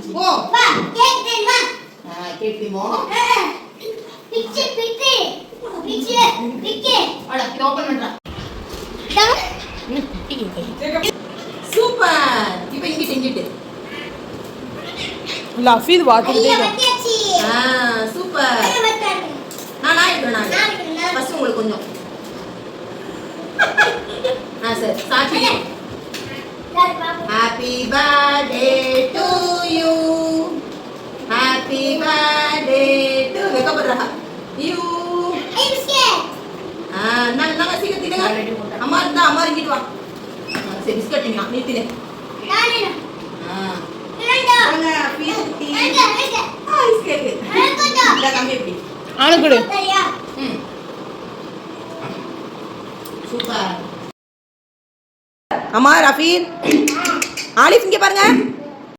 போ வா கேக் தெரியுமா கேக் தெரியுமா பிச்சை பிச்சை பிச்சை பிச்சை அட இத ஓபன் பண்றா சூப்பர் இப்போ இங்கிட்டு லஃபீத் வாத்திட்டே சூப்பர் நான் ஃபர்ஸ்ட் உங்களுக்கு கொஞ்சம் சரி சாட்சி happy birthday to you happy birthday to வெக்கப்படுறா யூ நாங்க சீக்கிரம் அம்மா இருந்தா அம்மா இங்கிட்டு வா சரி பிஸ்கட் நீத்தினே அம்மா ரஃபீர் ஆலிஃப் இங்க பாருங்க